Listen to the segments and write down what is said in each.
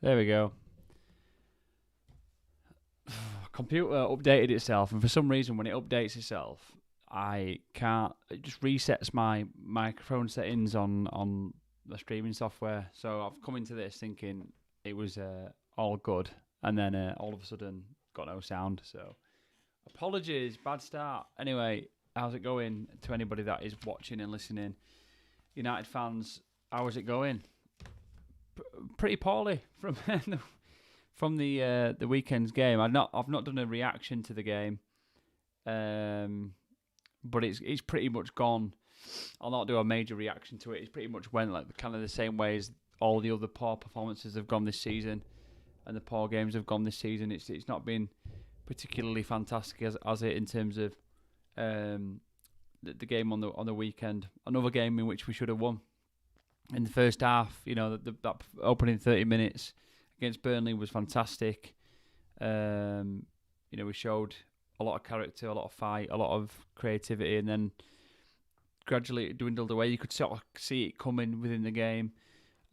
There we go. Computer updated itself, and for some reason, when it updates itself, I can't. It just resets my microphone settings on the streaming software. So I've come into this thinking it was all good, and then all of a sudden got no sound. So apologies, bad start. Anyway, how's it going to anybody that is watching and listening? United fans, how is it going? Pretty poorly from the weekend's game. I've not done a reaction to the game, but it's pretty much gone. I'll not do a major reaction to it. It's pretty much went like kind of the same way as all the other poor performances have gone this season, and the poor games have gone this season. It's not been particularly fantastic as it in terms of the game on the weekend. Another game in which we should have won. In the first half, that opening 30 minutes against Burnley was fantastic. We showed a lot of character, a lot of fight, a lot of creativity, and then gradually it dwindled away. You could sort of see it coming within the game.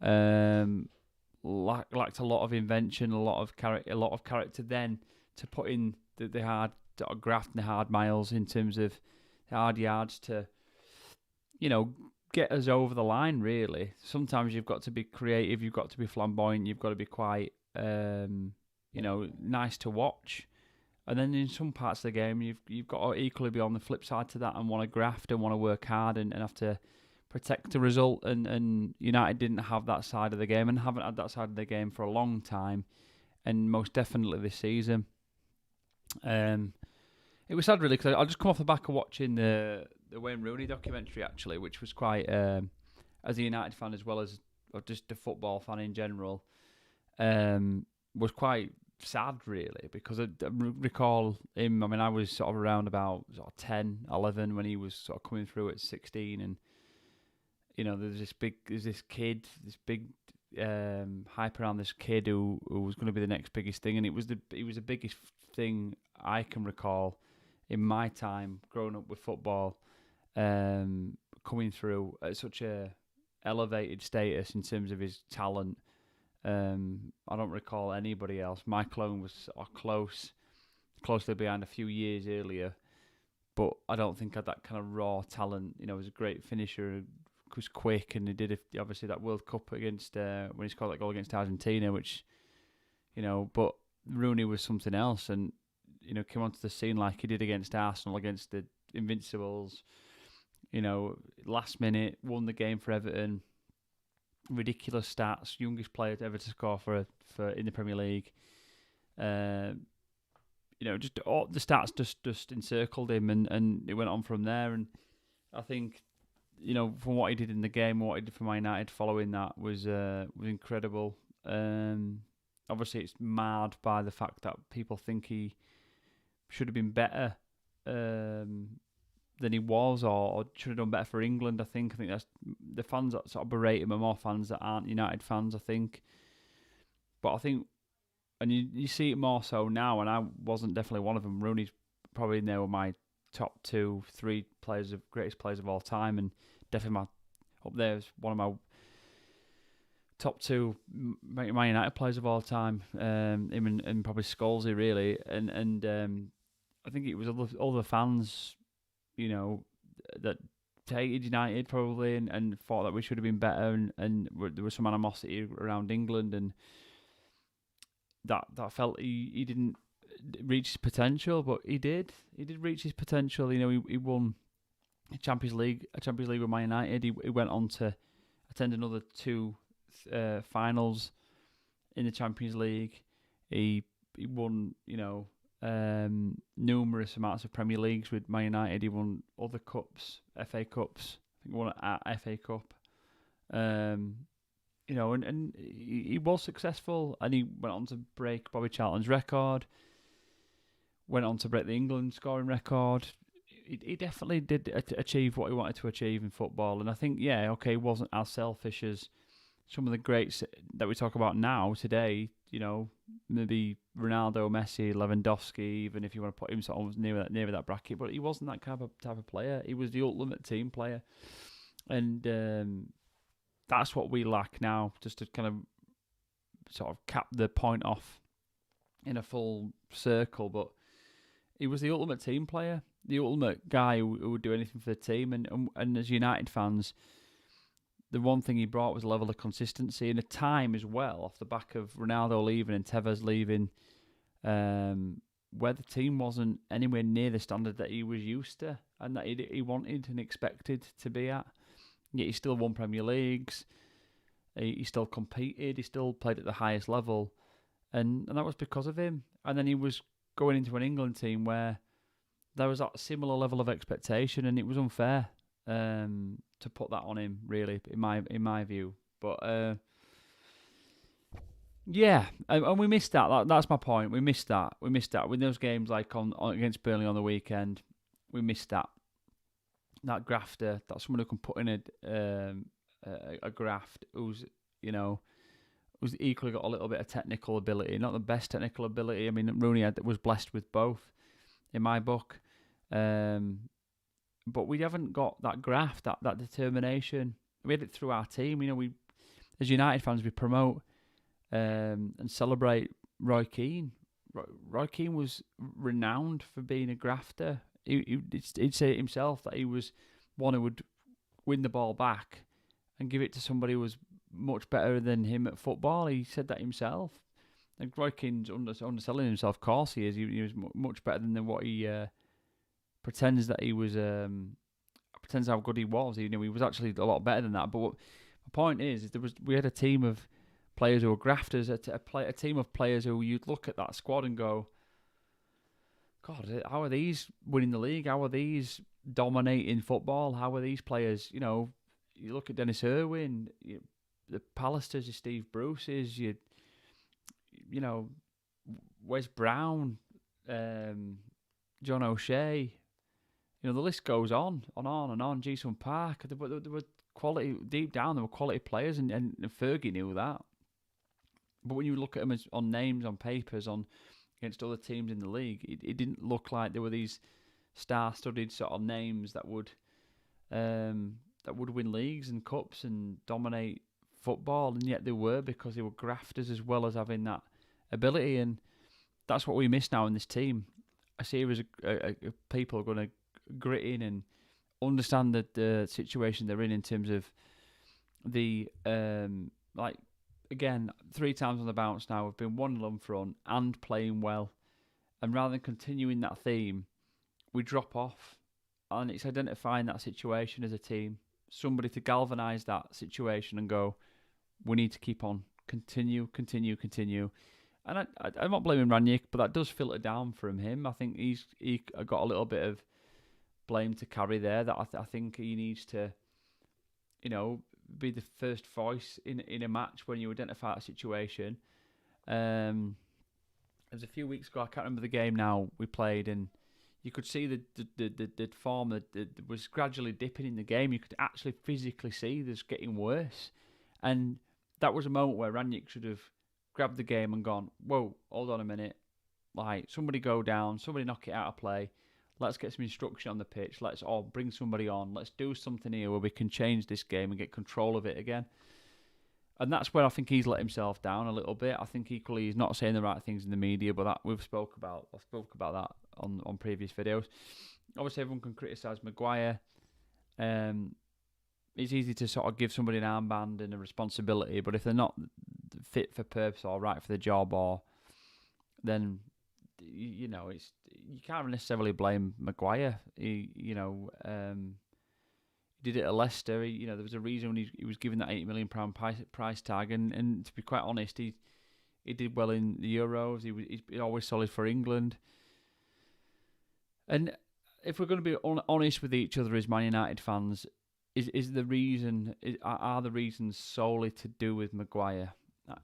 Lacked a lot of invention, a lot of character. Then to put in the hard graft and the hard miles in terms of the hard yards to, get us over the line, really. Sometimes you've got to be creative, you've got to be flamboyant, you've got to be quite, nice to watch. And then in some parts of the game, you've got to equally be on the flip side to that and want to graft and want to work hard and have to protect the result. And United didn't have that side of the game and haven't had that side of the game for a long time, and most definitely this season. It was sad, really, because I just come off the back of watching the Wayne Rooney documentary, actually, which was quite, as a United fan as well as just a football fan in general, was quite sad, really, because I recall him. I mean, I was sort of around about 10, 11 when he was sort of coming through at 16, and there's this kid, this big hype around this kid who was going to be the next biggest thing, and he was the biggest thing I can recall in my time growing up with football, coming through at such a elevated status in terms of his talent. I don't recall anybody else. Michael Owen was sort of closely behind a few years earlier, but I don't think had that kind of raw talent. He was a great finisher, was quick, and he did obviously that World Cup against when he scored that goal against Argentina, which but Rooney was something else, and came onto the scene like he did against Arsenal, against the Invincibles. Last minute won the game for Everton. Ridiculous stats, youngest player ever to score for in the Premier League. Just all the stats just encircled him, and it went on from there. And I think, from what he did in the game, what he did for Man United following that was incredible. Obviously, it's marred by the fact that people think he should have been better than he was, or should have done better for England. I think that's the fans that sort of berate him are more fans that aren't United fans, I think. But I think, and you see it more so now, and I wasn't definitely one of them. Rooney's probably in there with my top 2, 3 greatest players of all time, and definitely up there is one of my top 2 Man United players of all time. Him and probably Scholesy, really, and I think it was all the fans, that hated United probably and thought that we should have been better, and there was some animosity around England, and that felt he didn't reach his potential, but he did reach his potential. He won a Champions League with Man United. He went on to attend another 2 finals in the Champions League. He won, numerous amounts of Premier Leagues with Man United. He won other cups, FA Cups. I think he won an FA Cup. And he was successful, and he went on to break Bobby Charlton's record. Went on to break the England scoring record. He definitely did achieve what he wanted to achieve in football, and I think, he wasn't as selfish as some of the greats that we talk about now today. Maybe Ronaldo, Messi, Lewandowski, even if you want to put him sort of near that bracket. But he wasn't that type of player. He was the ultimate team player, and that's what we lack now. Just to kind of sort of cap the point off in a full circle, but he was the ultimate team player, the ultimate guy who would do anything for the team. And as United fans, the one thing he brought was a level of consistency and a time as well, off the back of Ronaldo leaving and Tevez leaving, where the team wasn't anywhere near the standard that he was used to and that he wanted and expected to be at. Yet he still won Premier Leagues. He still competed. He still played at the highest level. And that was because of him. And then he was going into an England team where there was that similar level of expectation, and it was unfair to put that on him, really, in my view. But yeah, and we missed that. That's my point. We missed that. With those games like on against Burnley on the weekend, we missed that. That grafter, that someone who can put in a graft, who's equally got a little bit of technical ability, not the best technical ability. I mean, Rooney was blessed with both, in my book, but we haven't got that graft, that determination. We had it through our team. We as United fans, we promote and celebrate Roy Keane. Roy Keane was renowned for being a grafter. He'd say it himself that he was one who would win the ball back and give it to somebody who was much better than him at football. He said that himself. And Roy Keane's underselling himself. Of course he is. He was much better than what he pretends that he was. Pretends how good he was. He was actually a lot better than that. But the point is we had a team of players who were grafters, a team of players who you'd look at that squad and go, God, how are these winning the league? How are these dominating football? How are these players? You look at Dennis Irwin, the Pallisters, your Steve Bruces, Wes Brown, John O'Shea. The list goes on and on and on. Jason Park. There were quality deep down. There were quality players, and Fergie knew that. But when you look at them on names, on papers, against other teams in the league, it didn't look like there were these star-studded sort of names that would win leagues and cups and dominate football, and yet they were, because they were grafters as well as having that ability, and that's what we miss now in this team. A series of people are going to grit in and understand the situation they're in terms of the again, 3 times on the bounce now. We've been 1-0 in front and playing well. And rather than continuing that theme, we drop off. And it's identifying that situation as a team. Somebody to galvanise that situation and go, we need to keep on. Continue. And I'm not blaming Rangnick, but that does filter down from him. I think he got a little bit of blame to carry there. That I think he needs to, be the first voice in a match when you identify a situation. It was a few weeks ago. I can't remember the game now we played, and you could see the form that was gradually dipping in the game. You could actually physically see this getting worse, and that was a moment where Rangnick should have grabbed the game and gone, "Whoa, hold on a minute! Like, somebody go down, somebody knock it out of play. Let's get some instruction on the pitch. Let's all bring somebody on. Let's do something here where we can change this game and get control of it again." And that's where I think he's let himself down a little bit. I think equally he's not saying the right things in the media, but that I spoke about that on previous videos. Obviously, everyone can criticise Maguire. It's easy to sort of give somebody an armband and a responsibility, but if they're not fit for purpose or right for the job, then you can't necessarily blame Maguire. He did it at Leicester. There was a reason when he was given that £80 million price tag, and to be quite honest, he did well in the Euros. He's always solid for England. And if we're going to be honest with each other as Man United fans, are the reasons solely to do with Maguire?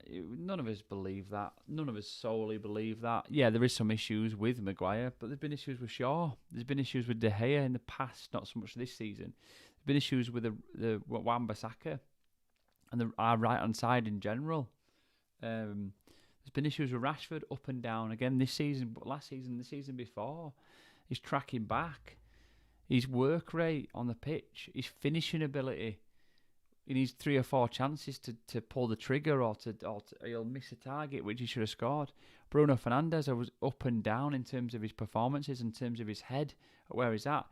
None of us believe that. None of us solely believe that. Yeah, there is some issues with Maguire, but there's been issues with Shaw. There's been issues with De Gea in the past, not so much this season. There's been issues with the Wan-Bissaka and our right-hand side in general. There's been issues with Rashford up and down again this season, but last season, the season before. He's tracking back. His work rate on the pitch, his finishing ability, he needs 3 or 4 chances to pull the trigger or he'll miss a target which he should have scored. Bruno Fernandes, I was up and down in terms of his performances, in terms of his head, where he's at,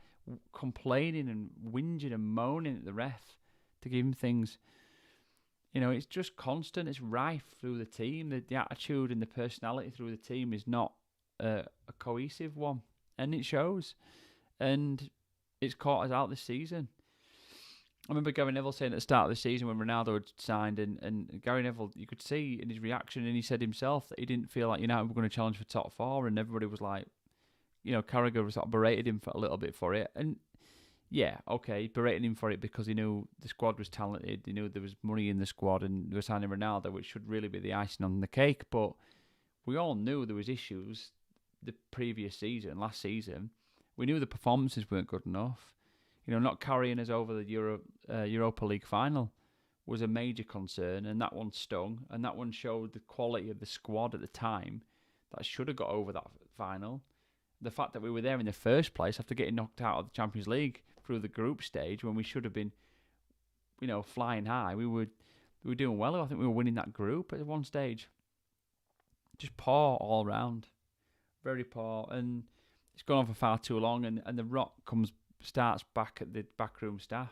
complaining and whinging and moaning at the ref to give him things. It's just constant. It's rife through the team. The attitude and the personality through the team is not a cohesive one, and it shows. And it's caught us out this season. I remember Gary Neville saying at the start of the season when Ronaldo had signed, and Gary Neville, you could see in his reaction, and he said himself that he didn't feel like United were going to challenge for top 4, and everybody was like, Carrick sort of berated him for a little bit for it. And yeah, okay, he berated him for it because he knew the squad was talented, he knew there was money in the squad, and they were signing Ronaldo, which should really be the icing on the cake. But we all knew there was issues the previous season, last season. We knew the performances weren't good enough. Not carrying us over the Europa League final was a major concern, and that one stung, and that one showed the quality of the squad at the time that should have got over that final. The fact that we were there in the first place after getting knocked out of the Champions League through the group stage when we should have been, flying high. We were doing well. I think we were winning that group at one stage. Just poor all round, very poor, and it's gone on for far too long. And the rot starts back at the backroom staff.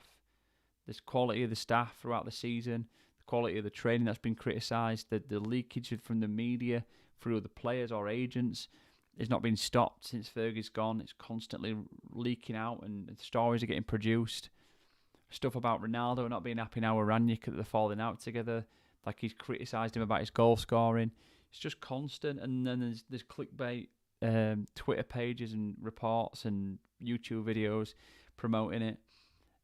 This quality of the staff throughout the season, the quality of the training that's been criticised, the leakage from the media through the players or agents has not been stopped since Fergie's gone. It's constantly leaking out, and stories are getting produced. Stuff about Ronaldo not being happy now with Rangnick, that they're falling out together. Like he's criticised him about his goal scoring. It's just constant. And then there's clickbait, Twitter pages and reports and YouTube videos promoting it.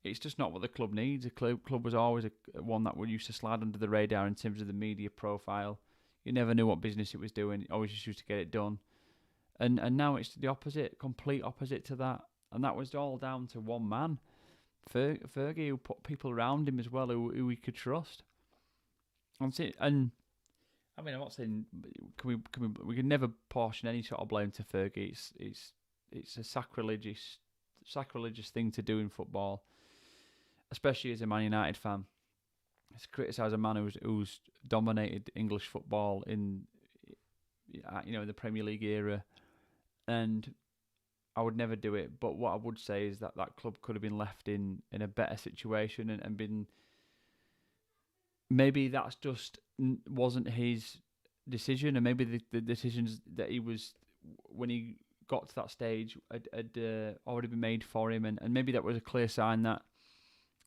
It's just not what the club needs. The club was always one that used to slide under the radar in terms of the media profile. You never knew what business it was doing. It always just used to get it done. And now it's the opposite, complete opposite to that. And that was all down to one man, Fergie, who put people around him as well who he could trust. And I mean, I'm not saying we can never portion any sort of blame to Fergie. It's a sacrilegious thing to do in football, especially as a Man United fan. To criticise a man who's dominated English football in the Premier League era, and I would never do it. But what I would say is that club could have been left in a better situation and been. Maybe that's just wasn't his decision, and maybe the decisions that he was when he got to that stage had already been made for him, and maybe that was a clear sign that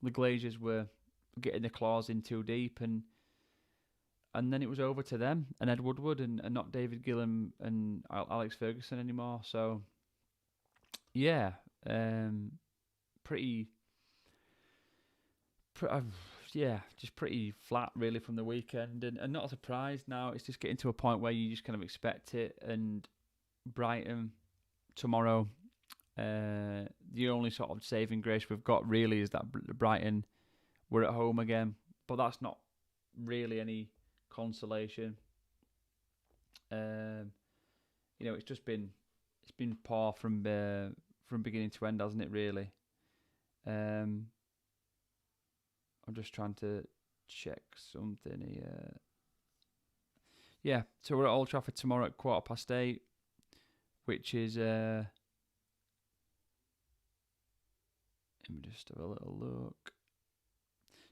the Glazers were getting the claws in too deep, and then it was over to them and Ed Woodward and not David Gillam and Alex Ferguson anymore. So yeah, just pretty flat really from the weekend, and not surprised now. It's just getting to a point where you just kind of expect it. And Brighton tomorrow, the only sort of saving grace we've got really is that Brighton were at home again, but that's not really any consolation. It's been poor from beginning to end, hasn't it? Really. I'm just trying to check something here. Yeah, so we're at Old Trafford tomorrow at 8:15, which is let me just have a little look.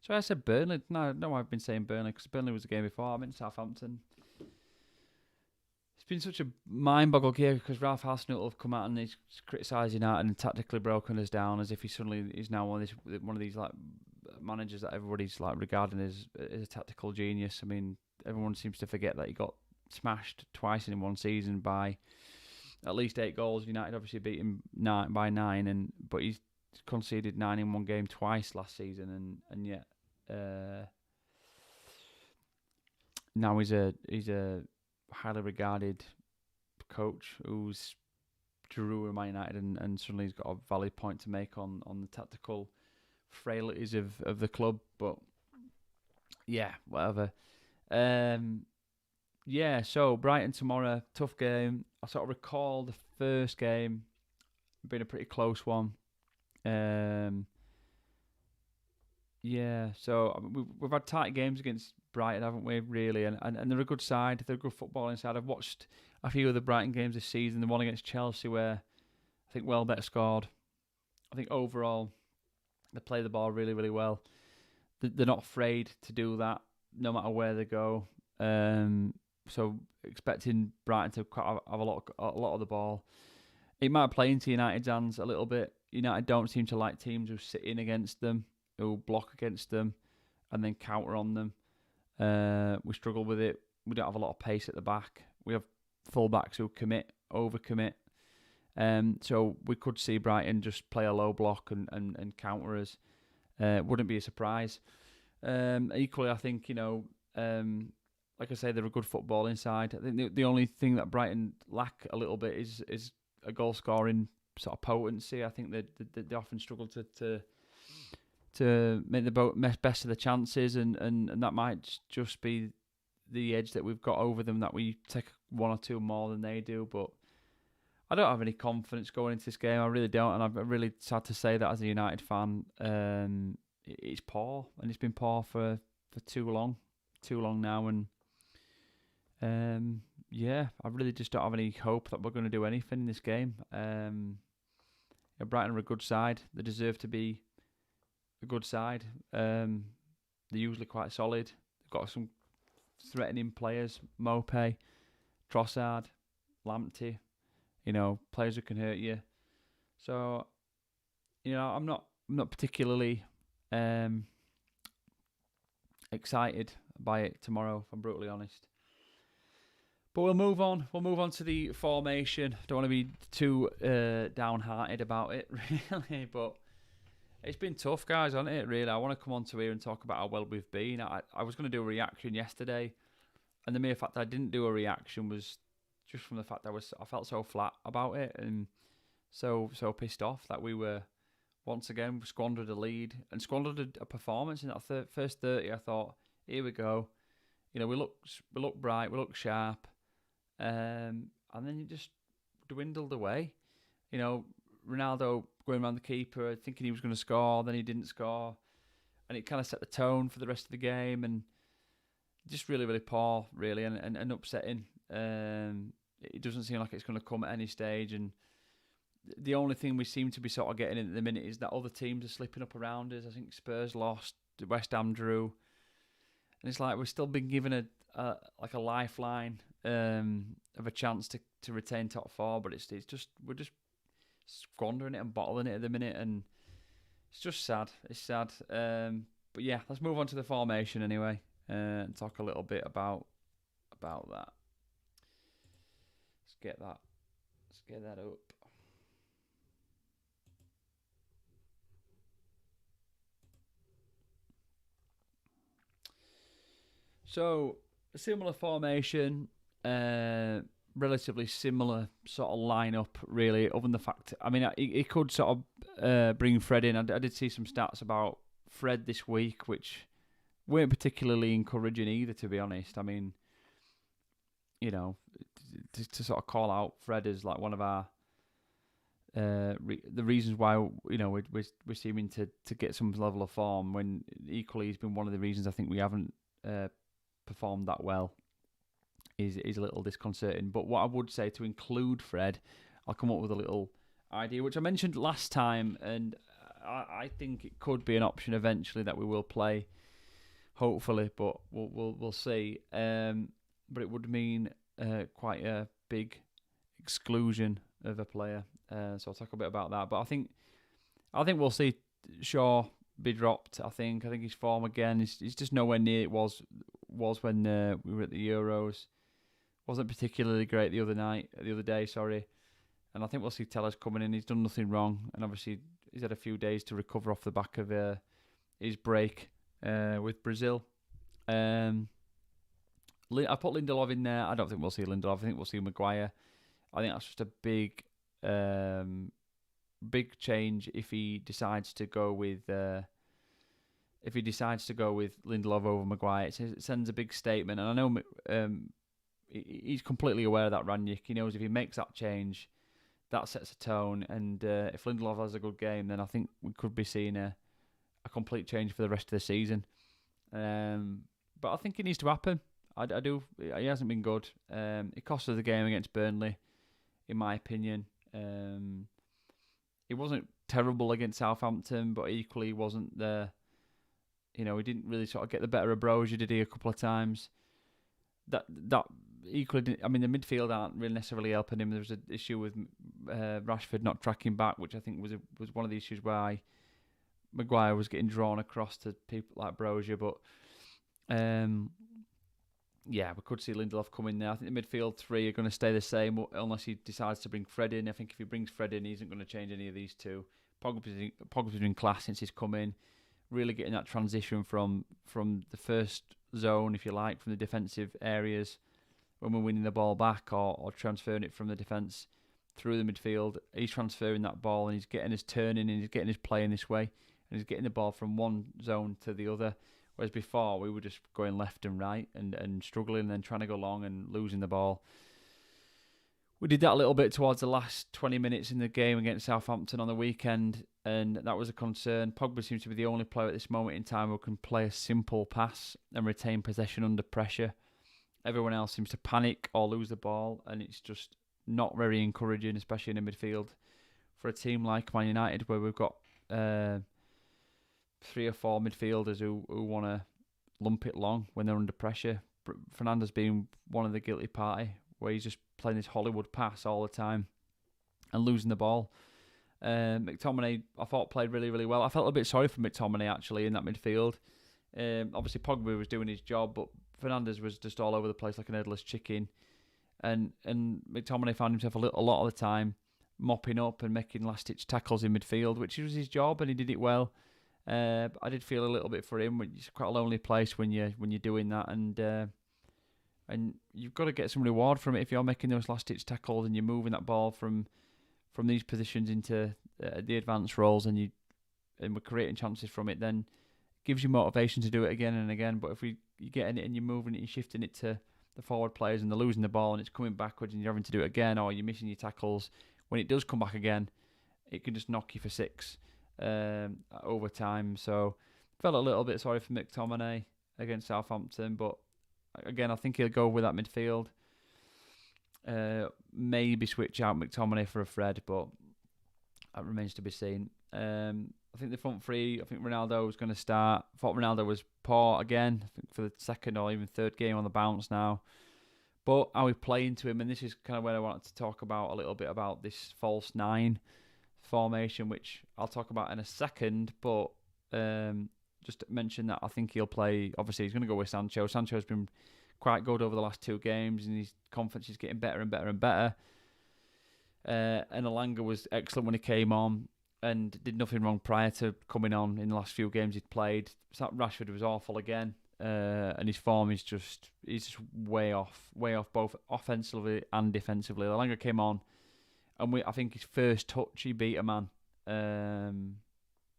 So I said Burnley. No, I've been saying Burnley because Burnley was the game before. I'm in Southampton. It's been such a mind-boggle here because Ralf Hasenhüttl have come out and he's criticising United and tactically broken us down as if he's now one of these like managers that everybody's like regarding as a tactical genius. I mean, everyone seems to forget that he got smashed twice in one season by at least 8 goals. United obviously beat him by 9, but he's conceded 9 in one game twice last season, and yet now he's a highly regarded coach who's drew Man United, and suddenly he's got a valid point to make on the tactical frailties of the club. But yeah, whatever. So Brighton tomorrow, tough game. I sort of recall the first game being a pretty close one. Yeah, so I mean, we've had tight games against Brighton, haven't we? Really, and they're a good side. They're a good footballing side. I've watched a few of the Brighton games this season. The one against Chelsea, where I think Welbeck scored. I think overall they play the ball really, really well. They're not afraid to do that, no matter where they go. So expecting Brighton to have a lot of the ball. It might play into United's hands a little bit. United don't seem to like teams who sit in against them, who block against them, and then counter on them. We struggle with it. We don't have a lot of pace at the back. We have fullbacks who overcommit. So we could see Brighton just play a low block and counter us. Wouldn't be a surprise. Equally, I think, like I say, they're a good footballing side. I think the only thing that Brighton lack a little bit is a goal scoring sort of potency. I think they often struggle to make the best of the chances, and that might just be the edge that we've got over them, that we take one or two more than they do. But I don't have any confidence going into this game. I really don't, and I'm really sad to say that as a United fan. It's poor, and it's been poor for too long now, and I really just don't have any hope that we're going to do anything in this game. Brighton are a good side. They deserve to be a good side. They're usually quite solid. They've got some threatening players: Mope, Trossard, Lamptey. Players who can hurt you. So, I'm not particularly excited by it tomorrow, if I'm brutally honest. But we'll move on. We'll move on to the formation. Don't want to be too downhearted about it, really. But it's been tough, guys, hasn't it, really? I want to come on to here and talk about how well we've been. I was going to do a reaction yesterday, and the mere fact that I didn't do a reaction was just from the fact that I felt so flat about it, and so pissed off that we were once again squandered a lead and squandered a performance in that first 30. I thought, here we go, we look bright, we look sharp, and then it just dwindled away. Ronaldo going around the keeper thinking he was going to score, then he didn't score, and it kind of set the tone for the rest of the game, and just really, really poor, really, and upsetting. It doesn't seem like it's going to come at any stage, and the only thing we seem to be sort of getting in at the minute is that other teams are slipping up around us. I think Spurs lost, West Ham drew, and it's like we've still been given a lifeline of a chance to retain top four, but it's just we're just squandering it and bottling it at the minute, and it's just sad. It's sad. But yeah, let's move on to the formation anyway, and talk a little bit about that. Let's get that up. So, a similar formation, relatively similar sort of lineup, really, other than the fact, he could sort of bring Fred in. I did see some stats about Fred this week, which weren't particularly encouraging either, to be honest. To sort of call out Fred as like one of our the reasons why we're seeming to get some level of form, when equally he's been one of the reasons I think we haven't performed that well is a little disconcerting. But what I would say, to include Fred, I'll come up with a little idea which I mentioned last time, and I think it could be an option eventually that we will play, hopefully, but we'll see. But it would mean quite a big exclusion of a player. So I'll talk a bit about that. But I think we'll see Shaw be dropped. I think his form again is just nowhere near it was when we were at the Euros. Wasn't particularly great the other day. And I think we'll see Tellers coming in. He's done nothing wrong, and obviously he's had a few days to recover off the back of his break with Brazil. I put Lindelof in there. I don't think we'll see Lindelof. I think we'll see Maguire. I think that's just a big change if he decides to go with Lindelof over Maguire. It sends a big statement, and I know he's completely aware of that, Rangnick. He knows if he makes that change, that sets a tone. And if Lindelof has a good game, then I think we could be seeing a a complete change for the rest of the season. But I think it needs to happen. I do. He hasn't been good. It cost us the game against Burnley, in my opinion. He wasn't terrible against Southampton, but equally wasn't the. He didn't really sort of get the better of Brozier, did he, a couple of times? That equally didn't, I mean, the midfield aren't really necessarily helping him. There was an issue with Rashford not tracking back, which I think was one of the issues why Maguire was getting drawn across to people like Brozier. But yeah, we could see Lindelof come in there. I think the midfield three are going to stay the same unless he decides to bring Fred in. I think if he brings Fred in, he isn't going to change any of these two. Pogba's been class since he's come in. Really getting that transition from the first zone, if you like, from the defensive areas when we're winning the ball back or transferring it from the defence through the midfield. He's transferring that ball and he's getting us turning and he's getting us playing this way and he's getting the ball from one zone to the other. Whereas before we were just going left and right and struggling and then trying to go long and losing the ball. We did that a little bit towards the last 20 minutes in the game against Southampton on the weekend, and that was a concern. Pogba seems to be the only player at this moment in time who can play a simple pass and retain possession under pressure. Everyone else seems to panic or lose the ball, and it's just not very encouraging, especially in the midfield. For a team like Man United, where we've got 3 or 4 midfielders who want to lump it long when they're under pressure. Fernandes being one of the guilty party, where he's just playing this Hollywood pass all the time and losing the ball. McTominay, I thought, played really, really well. I felt a bit sorry for McTominay, actually, in that midfield. Obviously, Pogba was doing his job, but Fernandes was just all over the place like an headless chicken. And McTominay found himself a lot of the time mopping up and making last-ditch tackles in midfield, which was his job, and he did it well. But I did feel a little bit for him. It's quite a lonely place when you're doing that, and you've got to get some reward from it if you're making those last-ditch tackles and you're moving that ball from these positions into the advanced roles, and we're creating chances from it. Then it gives you motivation to do it again and again. But if you're getting it and you're moving it, you're shifting it to the forward players and they're losing the ball and it's coming backwards and you're having to do it again, or you're missing your tackles, when it does come back again, it can just knock you for 6 over time. So felt a little bit sorry for McTominay against Southampton, but again, I think he'll go with that midfield. Maybe switch out McTominay for a Fred, but that remains to be seen. I think the front three, I think Ronaldo was going to start. I thought Ronaldo was poor again, I think for the second or even third game on the bounce now. But how we play into him, and this is kind of where I wanted to talk about a little bit about this false 9 formation, which I'll talk about in a second, but just to mention that I think he'll play. Obviously, he's going to go with Sancho. Sancho's been quite good over the last 2 games, and his confidence is getting better and better and better. And Elanga was excellent when he came on and did nothing wrong prior to coming on in the last few games he'd played. Rashford was awful again, and his form is just way off both offensively and defensively. Elanga came on, and I think his first touch he beat a man.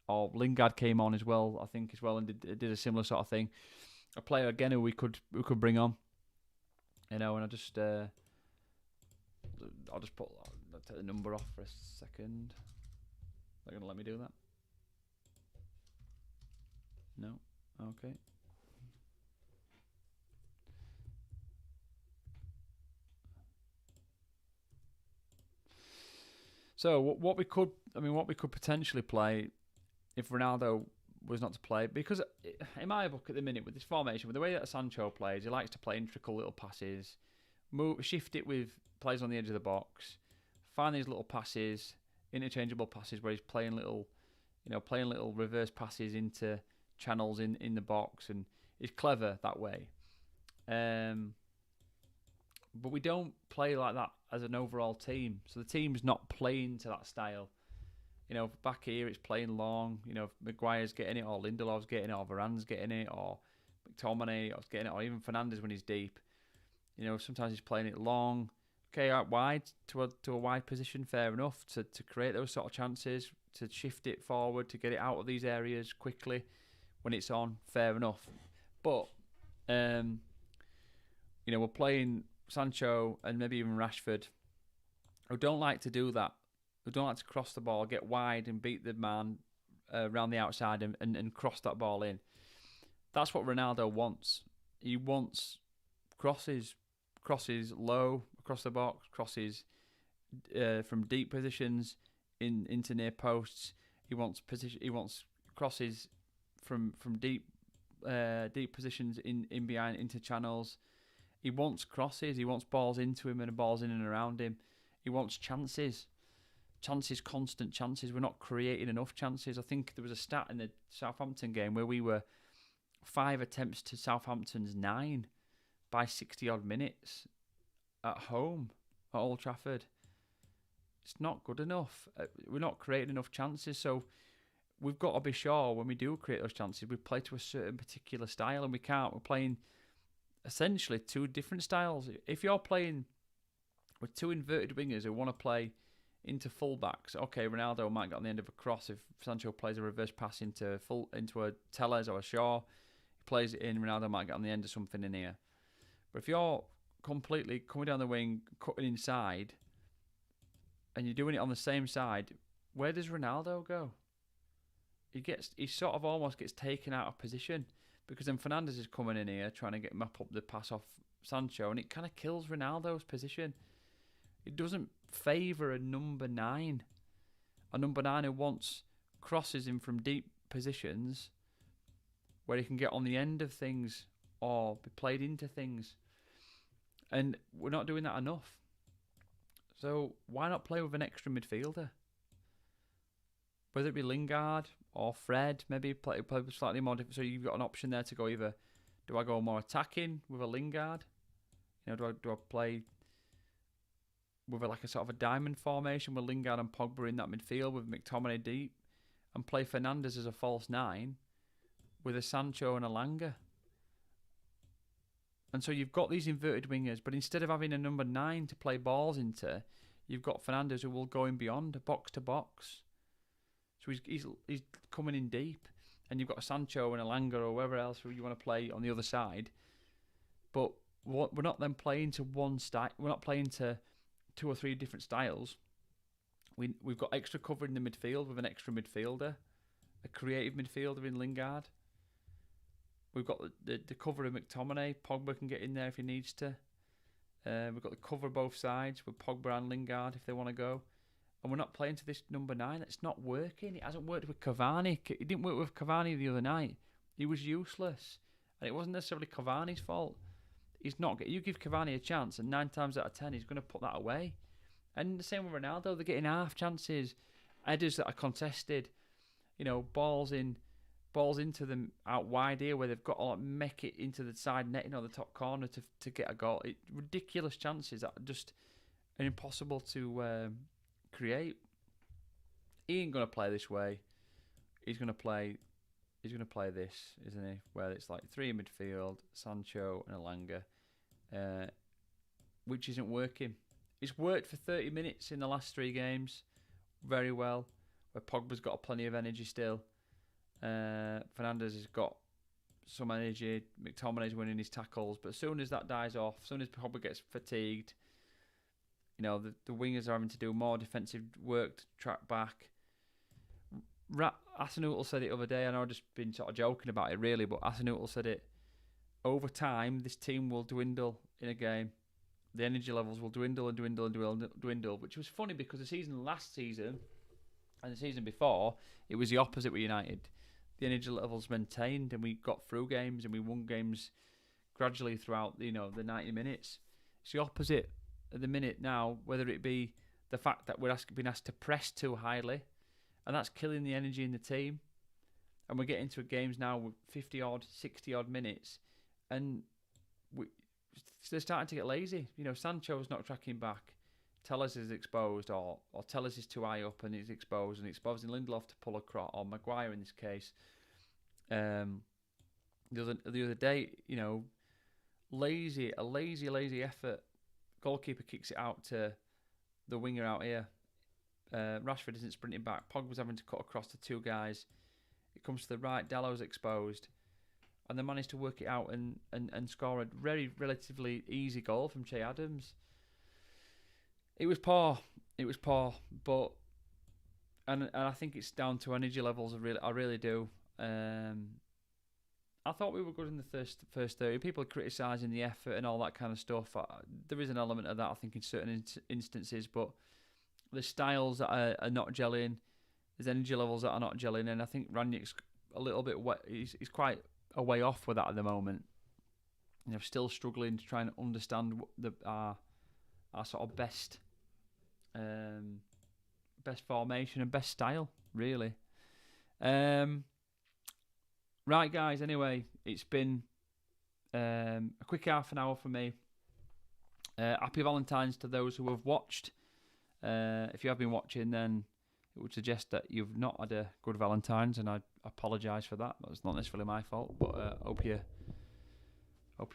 Or Lingard came on as well, I think, and did a similar sort of thing. A player again who we could bring on, and I just I'll take the number off for a second. They're gonna let me do that? No. Okay. So what we could potentially play if Ronaldo was not to play, because in my book at the minute with this formation, with the way that Sancho plays, he likes to play intricate little passes, shift it with players on the edge of the box, find these little passes, interchangeable passes where he's playing little reverse passes into channels in the box, and he's clever that way. But we don't play like that as an overall team, so the team's not playing to that style. Back here it's playing long. If Maguire's getting it, or Lindelof's getting it, or Varane's getting it, or McTominay is getting it, or even Fernandes when he's deep. Sometimes he's playing it long. Okay, out wide to a wide position, fair enough, to create those sort of chances, to shift it forward, to get it out of these areas quickly when it's on, fair enough. But we're playing Sancho and maybe even Rashford, who don't like to do that. Who don't like to cross the ball, get wide and beat the man around the outside and cross that ball in. That's what Ronaldo wants. He wants crosses low across the box, crosses from deep positions into near posts. He wants crosses from deep positions in behind into channels. He wants crosses. He wants balls into him and balls in and around him. He wants chances, constant chances. We're not creating enough chances. I think there was a stat in the Southampton game where we were 5 attempts to Southampton's 9 by 60 odd minutes at home at Old Trafford. It's not good enough. We're not creating enough chances, so we've got to be sure when we do create those chances, we play to a certain particular style, and we can't. We're playing essentially 2 different styles. If you're playing with 2 inverted wingers who want to play into full-backs, okay, Ronaldo might get on the end of a cross if Sancho plays a reverse pass into a Tellez or a Shaw. He plays it in, Ronaldo might get on the end of something in here. But if you're completely coming down the wing, cutting inside, and you're doing it on the same side, where does Ronaldo go? He sort of almost gets taken out of position, because then Fernandes is coming in here trying to get map up the pass off Sancho, and it kind of kills Ronaldo's position. It doesn't favour a number 9 who wants crosses in from deep positions where he can get on the end of things or be played into things. And we're not doing that enough. So why not play with an extra midfielder? Whether it be Lingard or Fred, maybe play slightly more different. So you've got an option there to go either, do I go more attacking with a Lingard? Do I play with a sort of a diamond formation with Lingard and Pogba in that midfield with McTominay deep, and play Fernandes as a false 9 with a Sancho and a Langa? And so you've got these inverted wingers, but instead of having a number 9 to play balls into, you've got Fernandes who will go in beyond, box to box. So he's coming in deep, and you've got a Sancho and a Langa or whoever else who you want to play on the other side. But we're not then playing to one style. We're not playing to 2 or 3 different styles. We've got extra cover in the midfield with an extra midfielder, a creative midfielder in Lingard. We've got the cover of McTominay. Pogba can get in there if he needs to. We've got the cover both sides with Pogba and Lingard if they want to go. And we're not playing to this number 9. It's not working. It hasn't worked with Cavani. It didn't work with Cavani the other night. He was useless. And it wasn't necessarily Cavani's fault. He's not. You give Cavani a chance, and 9 times out of 10, he's going to put that away. And the same with Ronaldo. They're getting half chances. Headers that are contested. Balls into them out wide here where they've got to mech it into the side netting or the top corner to get a goal. Ridiculous chances that are just impossible to create. He ain't going to play this way. He's going to play this, isn't he? Where it's like 3 in midfield, Sancho and Elanga, which isn't working. It's worked for 30 minutes in the last 3 games very well, where Pogba's got plenty of energy still. Fernandes has got some energy. McTominay's winning his tackles, but as soon as that dies off, as soon as Pogba gets fatigued, the wingers are having to do more defensive work to track back. Hasenhüttl said it the other day, and I've just been sort of joking about it really, but Hasenhüttl said it. Over time, this team will dwindle in a game. The energy levels will dwindle, which was funny because last season and the season before, it was the opposite with United. The energy levels maintained, and we got through games, and we won games gradually throughout the 90 minutes. It's the opposite at the minute now, whether it be the fact that we're being asked to press too highly, and that's killing the energy in the team. And we're getting to games now with 50-odd, 60-odd minutes, and they're starting to get lazy. Sancho's not tracking back. Tellez is exposed, or Tellez is too high up and he's exposed, and exposing Lindelof to pull a cross, or Maguire in this case. The other day, lazy effort. Goalkeeper kicks it out to the winger out here. Rashford isn't sprinting back. Pogba's having to cut across to 2 guys. It comes to the right. Dallow's exposed, and they managed to work it out and score a very relatively easy goal from Che Adams. It was poor, but and I think it's down to energy levels. I really do. I thought we were good in the first 30. People are criticising the effort and all that kind of stuff. There is an element of that, I think, in certain instances, but the styles that are not gelling, there's energy levels that are not gelling, and I think Rangnick's a little bit he's quite a way off with that at the moment. Still struggling to try and understand our sort of best formation and best style, really. Right, guys, anyway, it's been a quick half an hour for me. Happy Valentine's to those who have watched. If you have been watching, then it would suggest that you've not had a good Valentine's, and I apologise for that. That's not necessarily my fault, but hope you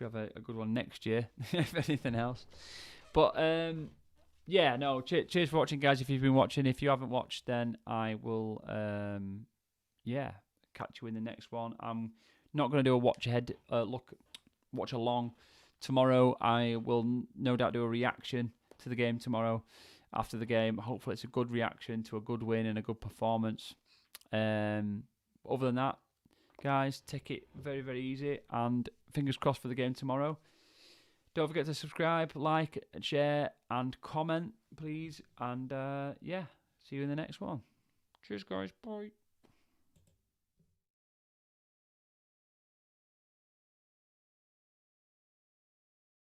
have a good one next year, if anything else. But cheers for watching, guys. If you've been watching, if you haven't watched, then I will catch you in the next one. I'm not going to do a watch along tomorrow. I will no doubt do a reaction to the game tomorrow after the game. Hopefully it's a good reaction to a good win and a good performance. Other than that, guys, take it very, very easy, and fingers crossed for the game tomorrow. Don't forget to subscribe, like, and share, and comment, please. And see you in the next one. Cheers, guys. Bye.